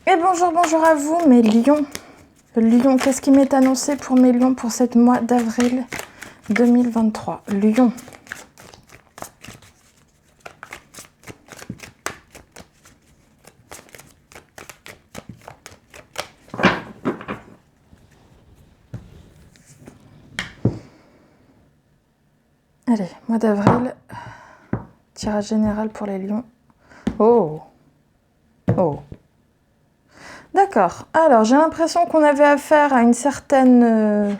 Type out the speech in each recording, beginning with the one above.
Et bonjour, bonjour à vous mes lions. Lion, qu'est-ce qui m'est annoncé pour mes lions pour cette mois d'avril 2023? Lion. Allez, mois d'avril, tirage général pour les lions. Oh. Oh. D'accord. Alors, j'ai l'impression qu'on avait affaire à une certaine...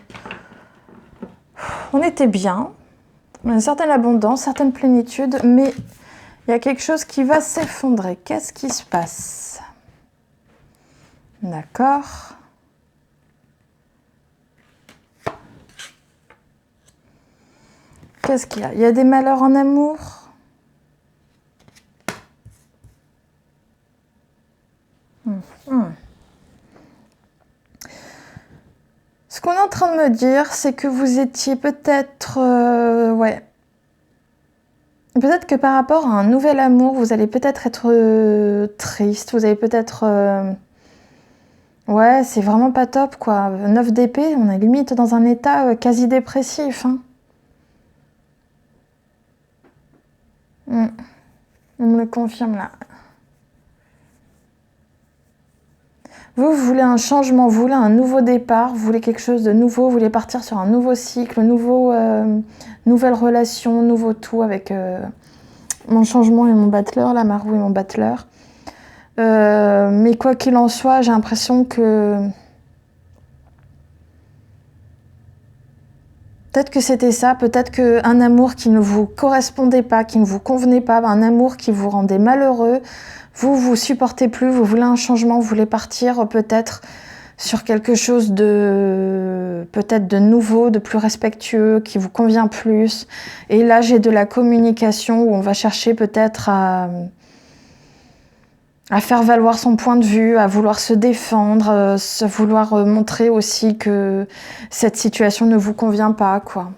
On était bien, une certaine abondance, certaine plénitude, mais il y a quelque chose qui va s'effondrer. Qu'est-ce qui se passe? D'accord. Qu'est-ce qu'il y a? Il y a des malheurs en amour? Ce qu'on est en train de me dire, c'est que vous étiez peut-être... ouais. Peut-être que par rapport à un nouvel amour, vous allez peut-être être triste, vous allez peut-être... ouais, c'est vraiment pas top, quoi. 9 d'épée, on est limite dans un état quasi dépressif. Hein. On me le confirme, là. Vous voulez un changement, vous voulez un nouveau départ, vous voulez quelque chose de nouveau, vous voulez partir sur un nouveau cycle, nouvelle relation, nouveau tout avec mon changement et mon battleur, là, ma roue et mon battleur. Mais quoi qu'il en soit, j'ai l'impression que... Peut-être que c'était ça, peut-être qu'un amour qui ne vous correspondait pas, qui ne vous convenait pas, un amour qui vous rendait malheureux, vous supportez plus, vous voulez un changement, vous voulez partir peut-être sur quelque chose de peut-être de nouveau, de plus respectueux, qui vous convient plus. Et là, j'ai de la communication où on va chercher peut-être à faire valoir son point de vue, à vouloir se défendre, à vouloir montrer aussi que cette situation ne vous convient pas, quoi.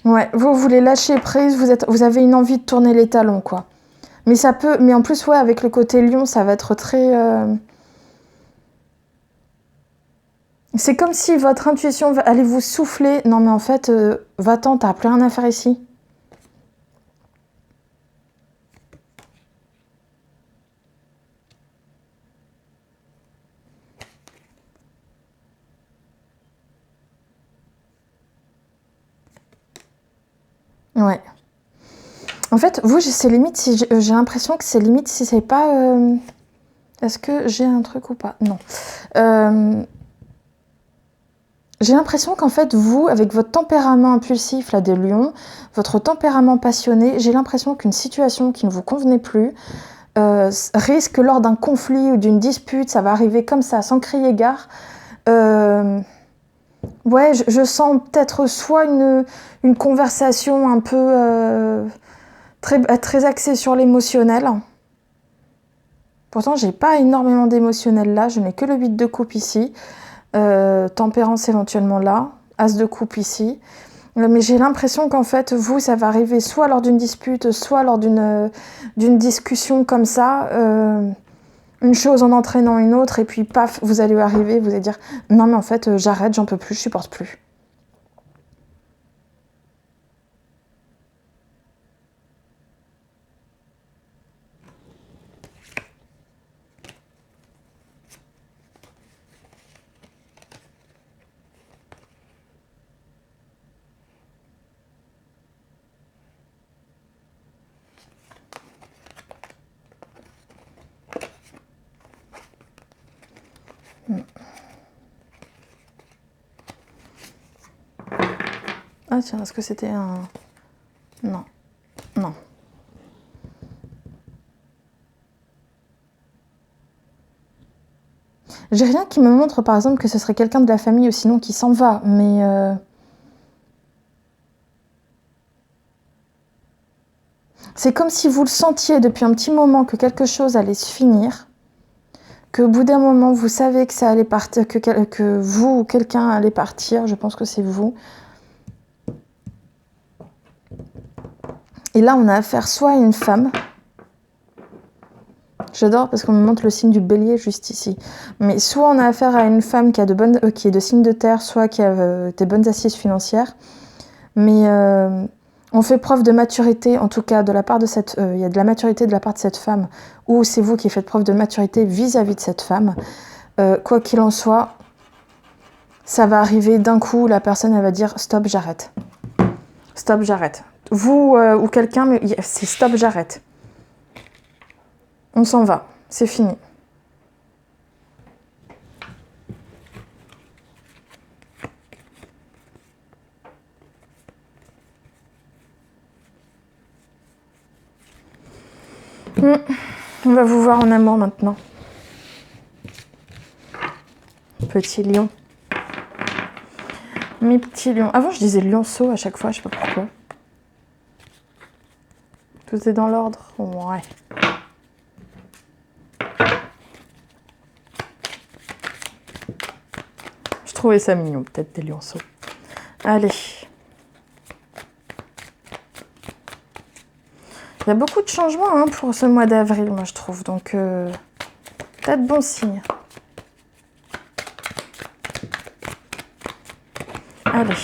Ouais, vous voulez lâcher prise, vous avez une envie de tourner les talons, quoi. Mais ça peut, mais en plus, ouais, avec le côté lion, ça va être très... C'est comme si votre intuition allait vous souffler. Non, mais en fait, va-t'en, t'as plus rien à faire ici. Ouais. En fait, vous, c'est limite si j'ai l'impression que c'est limite si c'est pas... Est-ce que j'ai un truc ou pas? Non. J'ai l'impression qu'en fait, vous, avec votre tempérament impulsif, là, des lions, votre tempérament passionné, j'ai l'impression qu'une situation qui ne vous convenait plus risque, lors d'un conflit ou d'une dispute, ça va arriver comme ça, sans crier gare. Ouais, je sens peut-être soit une conversation un peu très axée sur l'émotionnel. Pourtant, j'ai pas énormément d'émotionnel là, je n'ai que le 8 de coupe ici. Tempérance éventuellement là, As de coupe ici. Mais j'ai l'impression qu'en fait, vous, ça va arriver soit lors d'une dispute, soit lors d'une discussion comme ça, une chose en entraînant une autre, et puis paf, vous allez arriver, vous allez dire « Non mais en fait, j'arrête, j'en peux plus, je supporte plus ». Ah tiens, est-ce que c'était un... Non. Non. J'ai rien qui me montre, par exemple, que ce serait quelqu'un de la famille ou sinon qui s'en va, mais... C'est comme si vous le sentiez depuis un petit moment que quelque chose allait se finir, qu'au bout d'un moment, vous savez que ça allait partir, que vous ou quelqu'un allait partir. Je pense que c'est vous. Et là, on a affaire soit à une femme. J'adore parce qu'on me montre le signe du bélier juste ici. Mais soit on a affaire à une femme qui, qui est de signe de terre, soit qui a des bonnes assises financières. Mais on fait preuve de maturité, en tout cas de la part de cette... Il y a de la maturité de la part de cette femme, ou c'est vous qui faites preuve de maturité vis-à-vis de cette femme. Quoi qu'il en soit, ça va arriver d'un coup, la personne elle va dire « stop, j'arrête ». Stop, j'arrête. Vous ou quelqu'un, mais c'est stop, j'arrête. On s'en va, c'est fini. On va vous voir en amour maintenant. Petit lion. Mes petits lions. Avant, je disais lionceau à chaque fois, je sais pas pourquoi. Tout est dans l'ordre? Ouais. Je trouvais ça mignon, peut-être des lionceaux. Allez. Il y a beaucoup de changements hein, pour ce mois d'avril, moi je trouve. Donc, peut-être bon signe. Allez.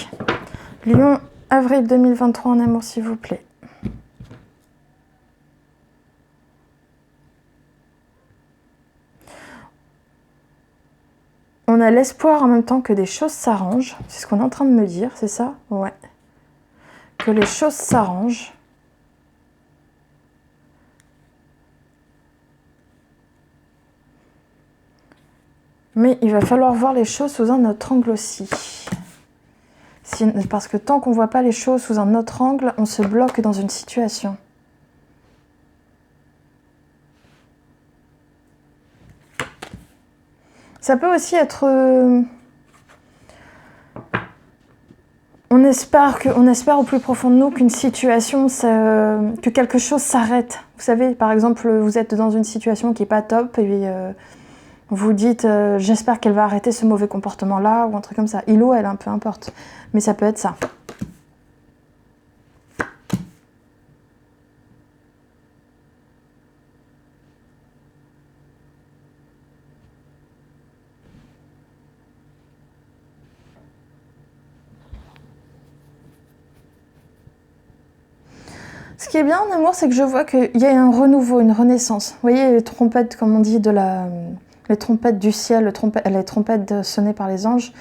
Lion, avril 2023 en amour, s'il vous plaît. On a l'espoir en même temps que des choses s'arrangent. C'est ce qu'on est en train de me dire, c'est ça? Ouais. Que les choses s'arrangent. Mais il va falloir voir les choses sous un autre angle aussi. Parce que tant qu'on ne voit pas les choses sous un autre angle, on se bloque dans une situation. Ça peut aussi être... On espère au plus profond de nous qu'une situation, que quelque chose s'arrête. Vous savez, par exemple, vous êtes dans une situation qui n'est pas top et vous dites j'espère qu'elle va arrêter ce mauvais comportement-là ou un truc comme ça. Il ou elle, peu importe. Mais ça peut être ça. Ce qui est bien en amour, c'est que je vois qu'il y a un renouveau, une renaissance. Vous voyez les trompettes, comme on dit, les trompettes du ciel, les trompettes sonnées par les anges.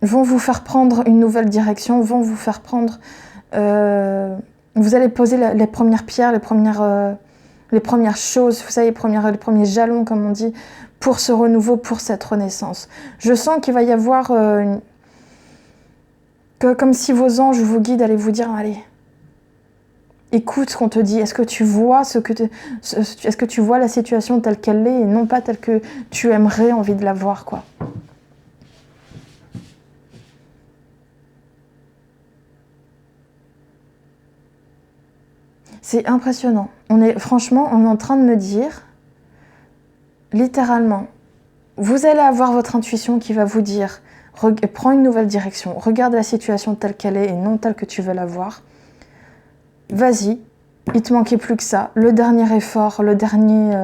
Vont vous faire prendre une nouvelle direction, vont vous faire prendre... vous allez poser les premières pierres, les premières choses, vous savez, les premiers jalons, comme on dit, pour ce renouveau, pour cette renaissance. Je sens qu'il va y avoir... comme si vos anges, vos guides allaient vous dire, allez, écoute ce qu'on te dit. Est-ce que tu vois est-ce que tu vois la situation telle qu'elle est et non pas telle que tu aimerais envie de la voir, quoi. C'est impressionnant. Franchement, on est en train de me dire, littéralement, vous allez avoir votre intuition qui va vous dire, prends une nouvelle direction, regarde la situation telle qu'elle est et non telle que tu veux la voir. Vas-y, il te manquait plus que ça. Le dernier effort, le dernier...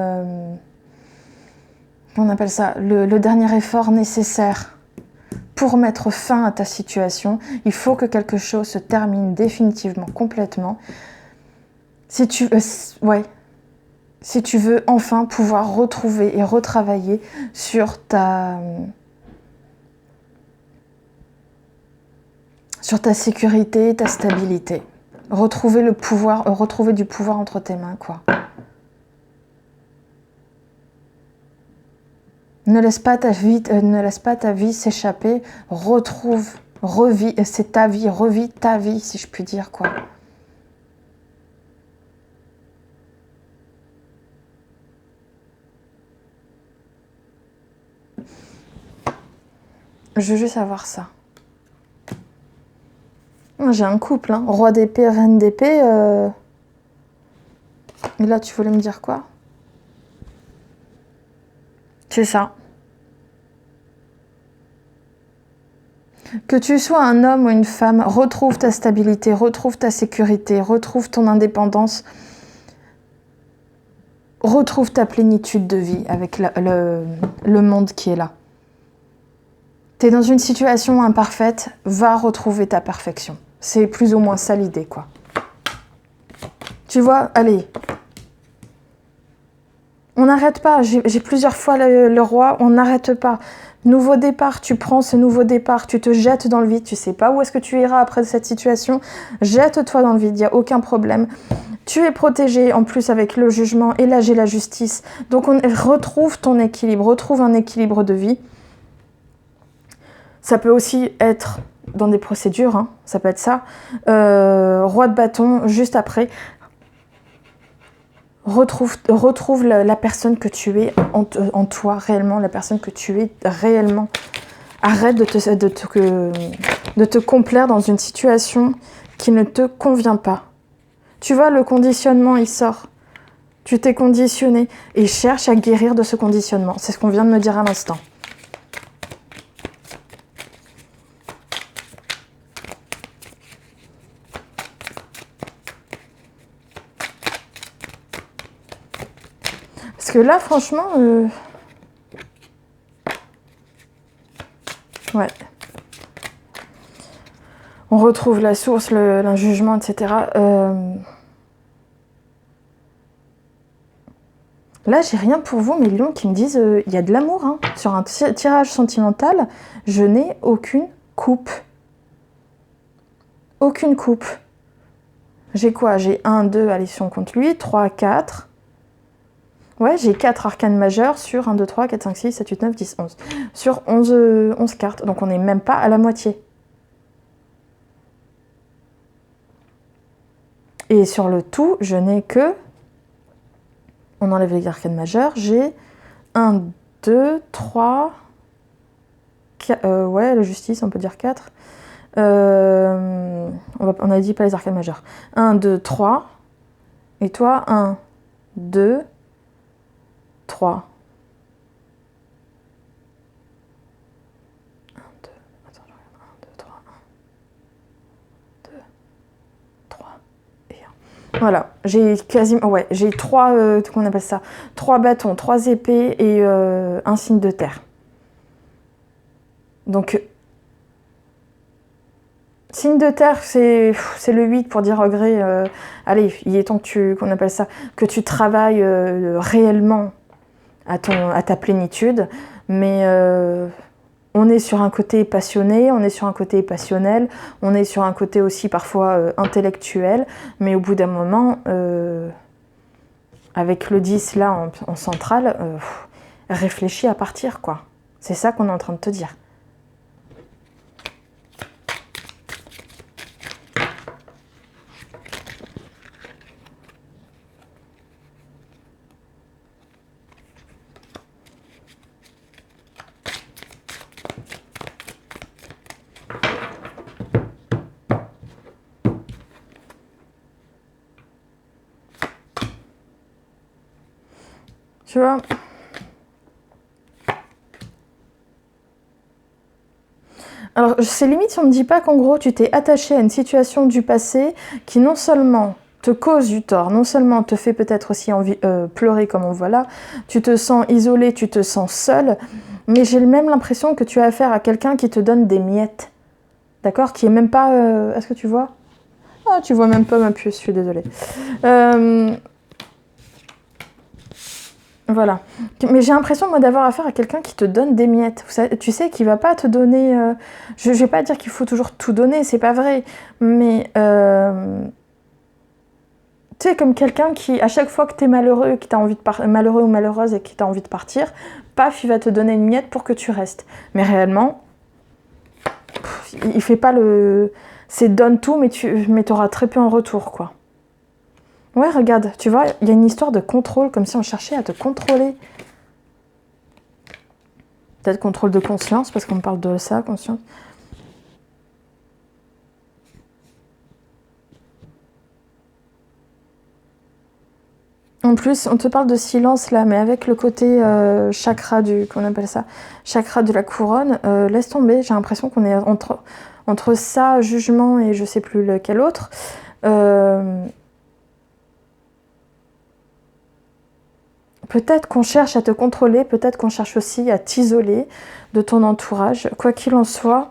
on appelle ça le dernier effort nécessaire pour mettre fin à ta situation. Il faut que quelque chose se termine définitivement, complètement. Si tu veux enfin pouvoir retrouver et retravailler sur ta sécurité, ta stabilité. Retrouver du pouvoir entre tes mains, quoi. Ne laisse pas ta vie s'échapper. Revis, c'est ta vie, revis ta vie, si je puis dire, quoi. Je veux juste savoir ça. J'ai un couple, hein. Roi d'épée, reine d'épée. Et là, tu voulais me dire quoi? C'est ça. Que tu sois un homme ou une femme, retrouve ta stabilité, retrouve ta sécurité, retrouve ton indépendance, retrouve ta plénitude de vie avec le monde qui est là. Tu es dans une situation imparfaite, va retrouver ta perfection. C'est plus ou moins ça l'idée, quoi. Tu vois, allez. On n'arrête pas. J'ai plusieurs fois le roi, on n'arrête pas. Nouveau départ, tu prends ce nouveau départ, tu te jettes dans le vide, tu sais pas où est-ce que tu iras après cette situation, jette-toi dans le vide, il n'y a aucun problème. Tu es protégé en plus avec le jugement et là j'ai la justice. Donc retrouve ton équilibre, retrouve un équilibre de vie. Ça peut aussi être dans des procédures, hein, ça peut être ça. Roi de bâton, juste après. Retrouve la personne que tu es en toi, réellement, la personne que tu es réellement. Arrête de te complaire dans une situation qui ne te convient pas. Tu vois, le conditionnement, il sort. Tu t'es conditionné et cherche à guérir de ce conditionnement. C'est ce qu'on vient de me dire à l'instant. Parce que là, franchement... Ouais. On retrouve la source, l'injugement, etc. Là, j'ai rien pour vous, mes lions, qui me disent il y a de l'amour. Hein. Sur un tirage sentimental, je n'ai aucune coupe. Aucune coupe. J'ai quoi? J'ai 1, 2, allez, si on compte lui, 3, 4. Ouais, j'ai 4 arcanes majeures sur 1, 2, 3, 4, 5, 6, 7, 8, 9, 10, 11. Sur 11 cartes, donc on n'est même pas à la moitié. Et sur le tout, je n'ai que... On enlève les arcanes majeures. J'ai 1, 2, 3... ouais, la justice, on peut dire 4. On a dit pas les arcanes majeures. 1, 2, 3. Et toi, 1, 2, 3. 1, 2, attends, je regarde. 1, 2, 3, 1, 2, 3 et 1. Voilà, j'ai quasiment... Ouais, j'ai 3... qu'on appelle ça? 3 bâtons, 3 épées et un signe de terre. Donc... Signe de terre, c'est le 8 pour dire regret. Allez, il est temps qu'on appelle ça, que tu travailles réellement à ta plénitude. Mais on est sur un côté passionné, on est sur un côté passionnel, on est sur un côté aussi parfois intellectuel. Mais au bout d'un moment, avec le 10 là en centrale, réfléchis à partir, quoi. C'est ça qu'on est en train de te dire. Tu vois? Alors, c'est limite si on ne me dit pas qu'en gros, tu t'es attaché à une situation du passé qui non seulement te cause du tort, non seulement te fait peut-être aussi pleurer comme on voit là, tu te sens isolé, tu te sens seul, mais j'ai même l'impression que tu as affaire à quelqu'un qui te donne des miettes. D'accord? Qui est même pas... Est-ce que tu vois? Ah, tu vois même pas ma puce, je suis désolée. Voilà. Mais j'ai l'impression, moi, d'avoir affaire à quelqu'un qui te donne des miettes. Tu sais, qui va pas te donner... Je vais pas dire qu'il faut toujours tout donner, c'est pas vrai. Mais... tu sais, comme quelqu'un qui, à chaque fois que t'es malheureux, malheureux ou malheureuse et qui t'a envie de partir, paf, il va te donner une miette pour que tu restes. Mais réellement, il fait pas le... C'est donne tout, mais t'auras très peu en retour, quoi. Ouais, regarde, tu vois, il y a une histoire de contrôle, comme si on cherchait à te contrôler. Peut-être contrôle de conscience, parce qu'on parle de ça, conscience. En plus, on te parle de silence là, mais avec le côté chakra qu'on appelle ça, chakra de la couronne, laisse tomber. J'ai l'impression qu'on est entre ça, jugement et je sais plus lequel autre. Peut-être qu'on cherche à te contrôler, peut-être qu'on cherche aussi à t'isoler de ton entourage. Quoi qu'il en soit,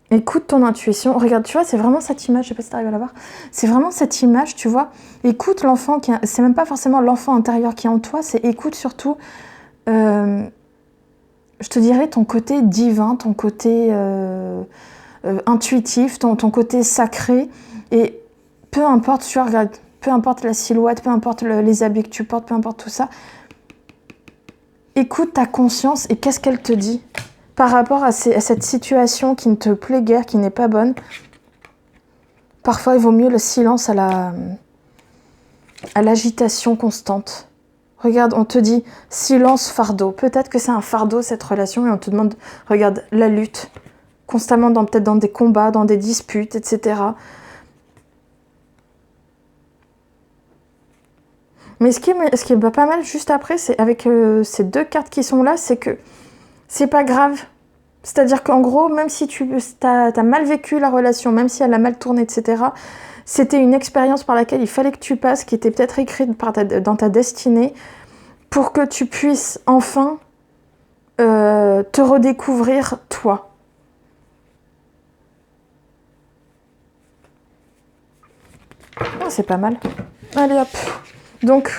écoute ton intuition. Regarde, tu vois, c'est vraiment cette image, je sais pas si tu arrives à la voir. C'est vraiment cette image, tu vois. Écoute l'enfant c'est même pas forcément l'enfant intérieur qui est en toi, c'est écoute surtout, je te dirais ton côté divin, ton côté intuitif, ton côté sacré. Et peu importe, tu vois, regarde, peu importe la silhouette, peu importe les habits que tu portes, peu importe tout ça. Écoute ta conscience et qu'est-ce qu'elle te dit par rapport à cette situation qui ne te plaît guère, qui n'est pas bonne. Parfois, il vaut mieux le silence à l'agitation constante. Regarde, on te dit silence, fardeau. Peut-être que c'est un fardeau, cette relation, et on te demande, regarde, la lutte, constamment peut-être dans des combats, dans des disputes, etc. Mais ce qui est pas mal juste après, c'est avec ces deux cartes qui sont là, c'est que c'est pas grave. C'est-à-dire qu'en gros, même si tu as mal vécu la relation, même si elle a mal tourné, etc., c'était une expérience par laquelle il fallait que tu passes, qui était peut-être écrite dans ta destinée, pour que tu puisses enfin te redécouvrir toi. Oh, c'est pas mal. Allez hop. Donc,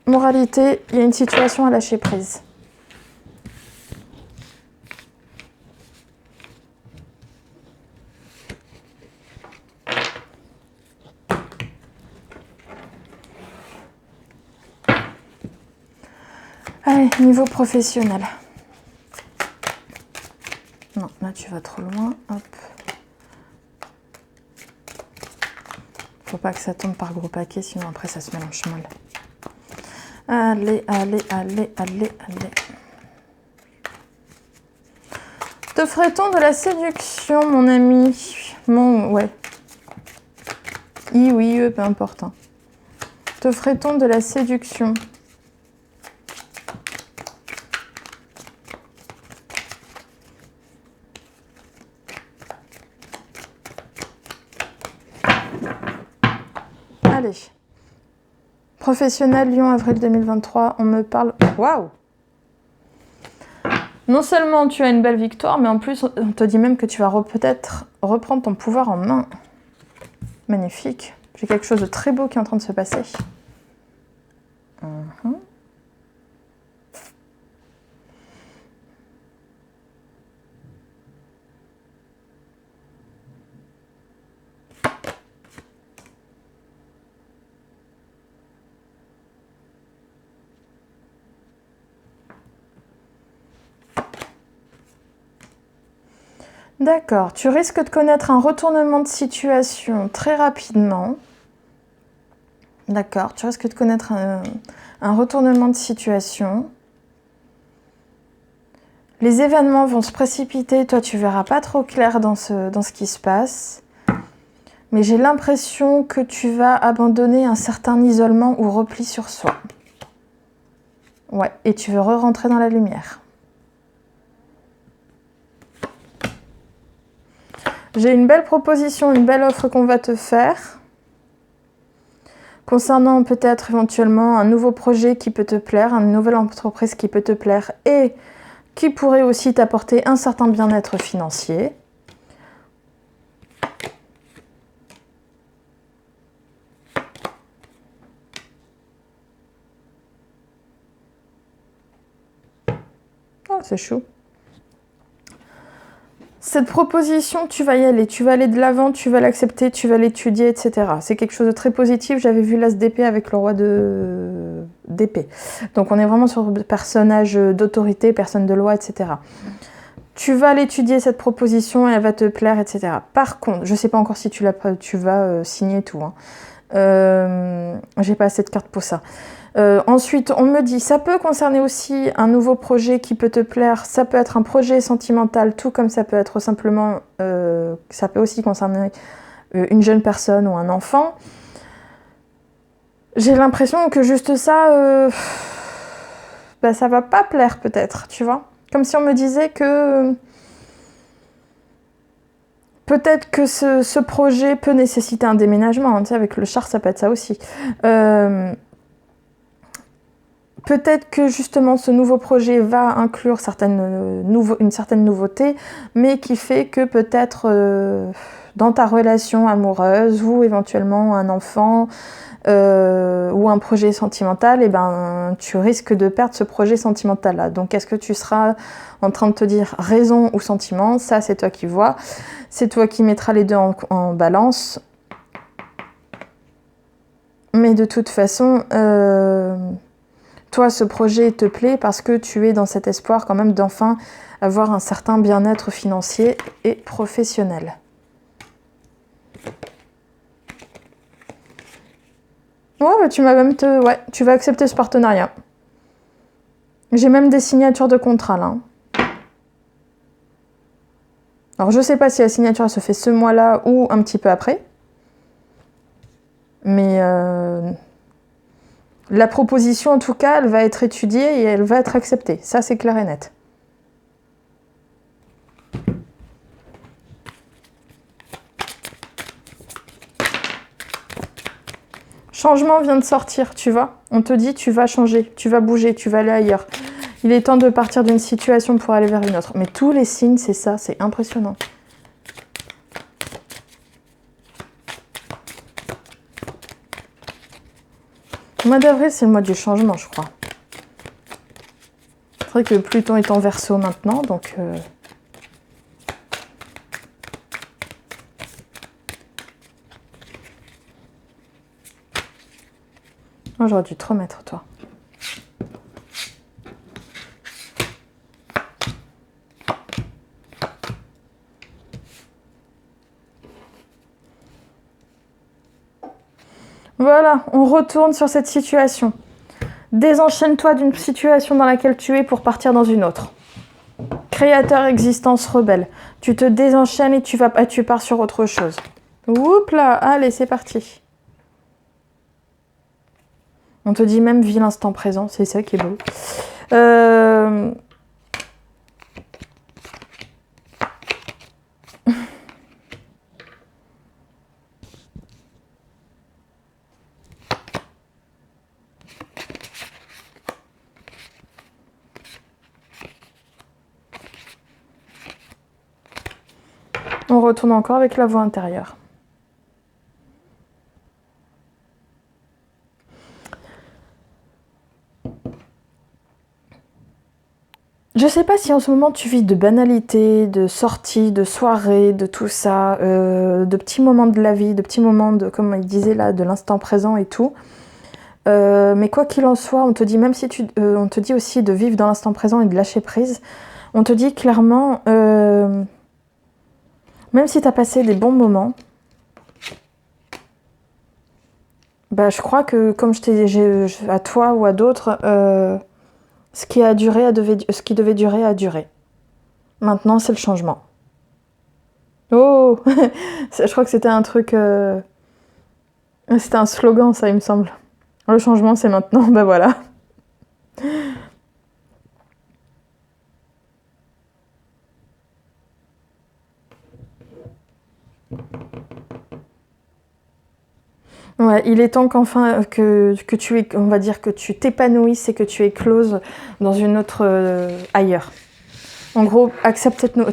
moralité, il y a une situation à lâcher prise. Allez, niveau professionnel. Non, là tu vas trop loin. Hop. Faut pas que ça tombe par gros paquet, sinon après ça se mélange mal. Allez, allez, allez, allez, allez. Te ferait-on de la séduction, mon ami? Ouais. Oui, peu importe. Hein. Te ferait-on de la séduction? Allez. Professionnel, Lyon, avril 2023, on me parle... Waouh! Non seulement tu as une belle victoire, mais en plus, on te dit même que tu vas peut-être reprendre ton pouvoir en main. Magnifique. J'ai quelque chose de très beau qui est en train de se passer. D'accord, tu risques de connaître un retournement de situation très rapidement. D'accord, tu risques de connaître un retournement de situation. Les événements vont se précipiter, toi tu verras pas trop clair dans ce qui se passe. Mais j'ai l'impression que tu vas abandonner un certain isolement ou repli sur soi. Ouais, et tu veux re-rentrer dans la lumière. J'ai une belle proposition, une belle offre qu'on va te faire. Concernant peut-être éventuellement un nouveau projet qui peut te plaire, une nouvelle entreprise qui peut te plaire et qui pourrait aussi t'apporter un certain bien-être financier. Oh, c'est chou. Cette proposition, tu vas y aller, tu vas aller de l'avant, tu vas l'accepter, tu vas l'étudier, etc. C'est quelque chose de très positif. J'avais vu l'as d'épée avec le roi d'épée. Donc on est vraiment sur personnage d'autorité, personne de loi, etc. Tu vas l'étudier, cette proposition, et elle va te plaire, etc. Par contre, je ne sais pas encore si tu vas signer tout. Hein. J'ai pas assez de cartes pour ça. Ensuite, on me dit, ça peut concerner aussi un nouveau projet qui peut te plaire, ça peut être un projet sentimental, tout comme ça peut être simplement, ça peut aussi concerner une jeune personne ou un enfant. J'ai l'impression que juste ça, bah, ça va pas plaire peut-être, tu vois. Comme si on me disait que peut-être que ce projet peut nécessiter un déménagement. Tu sais, avec le char, ça peut être ça aussi. Peut-être que justement ce nouveau projet va inclure une certaine nouveauté, mais qui fait que peut-être dans ta relation amoureuse ou éventuellement un enfant ou un projet sentimental, eh ben, tu risques de perdre ce projet sentimental-là. Donc est-ce que tu seras en train de te dire raison ou sentiment? Ça, c'est toi qui vois. C'est toi qui mettras les deux en balance. Mais de toute façon... toi, ce projet te plaît parce que tu es dans cet espoir quand même d'enfin avoir un certain bien-être financier et professionnel. Ouais, bah, tu vas accepter ce partenariat. J'ai même des signatures de contrat là. Alors je sais pas si la signature se fait ce mois-là ou un petit peu après. Mais la proposition en tout cas, elle va être étudiée et elle va être acceptée. Ça c'est clair et net. Changement vient de sortir, tu vois. On te dit tu vas changer, tu vas bouger, tu vas aller ailleurs. Il est temps de partir d'une situation pour aller vers une autre. Mais tous les signes, c'est ça, c'est impressionnant. Le mois d'avril, c'est le mois du changement, je crois. C'est vrai que Pluton est en Verseau maintenant, donc... Oh, j'aurais dû te remettre, toi. Voilà, on retourne sur cette situation. Désenchaîne-toi d'une situation dans laquelle tu es pour partir dans une autre. Créateur, existence, rebelle. Tu te désenchaînes et tu pars sur autre chose. Oups là, allez, c'est parti. On te dit même vis l'instant présent, c'est ça qui est beau. On retourne encore avec la voix intérieure. Je sais pas si en ce moment tu vis de banalités, de sorties, de soirées, de tout ça, de petits moments de la vie, de petits moments de, comme il disait là, de l'instant présent et tout. Mais quoi qu'il en soit, on te dit même si on te dit aussi de vivre dans l'instant présent et de lâcher prise. On te dit clairement, même si tu as passé des bons moments, bah je crois que comme je t'ai dit à toi ou à d'autres, ce qui devait durer a duré. Maintenant, c'est le changement. Oh je crois que c'était un truc... C'était un slogan, ça, il me semble. Le changement, c'est maintenant. Ben voilà. Ouais, il est temps qu'enfin que on va dire que tu t'épanouisses et que tu écloses dans une autre ailleurs. En gros,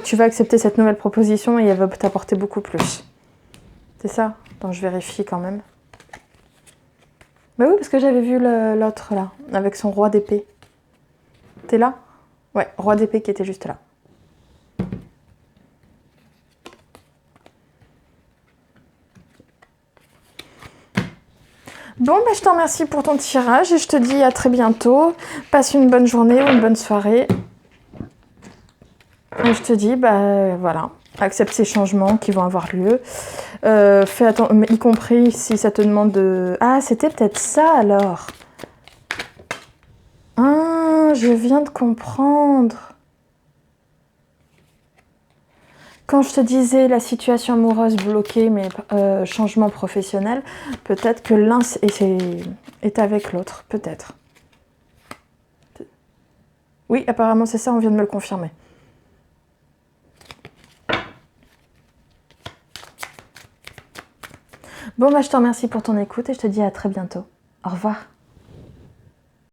tu vas accepter cette nouvelle proposition et elle va t'apporter beaucoup plus. C'est ça? Attends, je vérifie quand même. Bah oui, parce que j'avais vu l'autre là, avec son roi d'épée. T'es là? Ouais, roi d'épée qui était juste là. Bon, bah, je te remercie pour ton tirage et je te dis à très bientôt. Passe une bonne journée ou une bonne soirée. Et je te dis, bah voilà, accepte ces changements qui vont avoir lieu. Fais attention, y compris si ça te demande de... Ah, c'était peut-être ça alors. Ah, je viens de comprendre. Quand je te disais la situation amoureuse bloquée, mais changement professionnel, peut-être que l'un est avec l'autre, peut-être. Oui, apparemment c'est ça, on vient de me le confirmer. Bon, bah, je te remercie pour ton écoute et je te dis à très bientôt. Au revoir.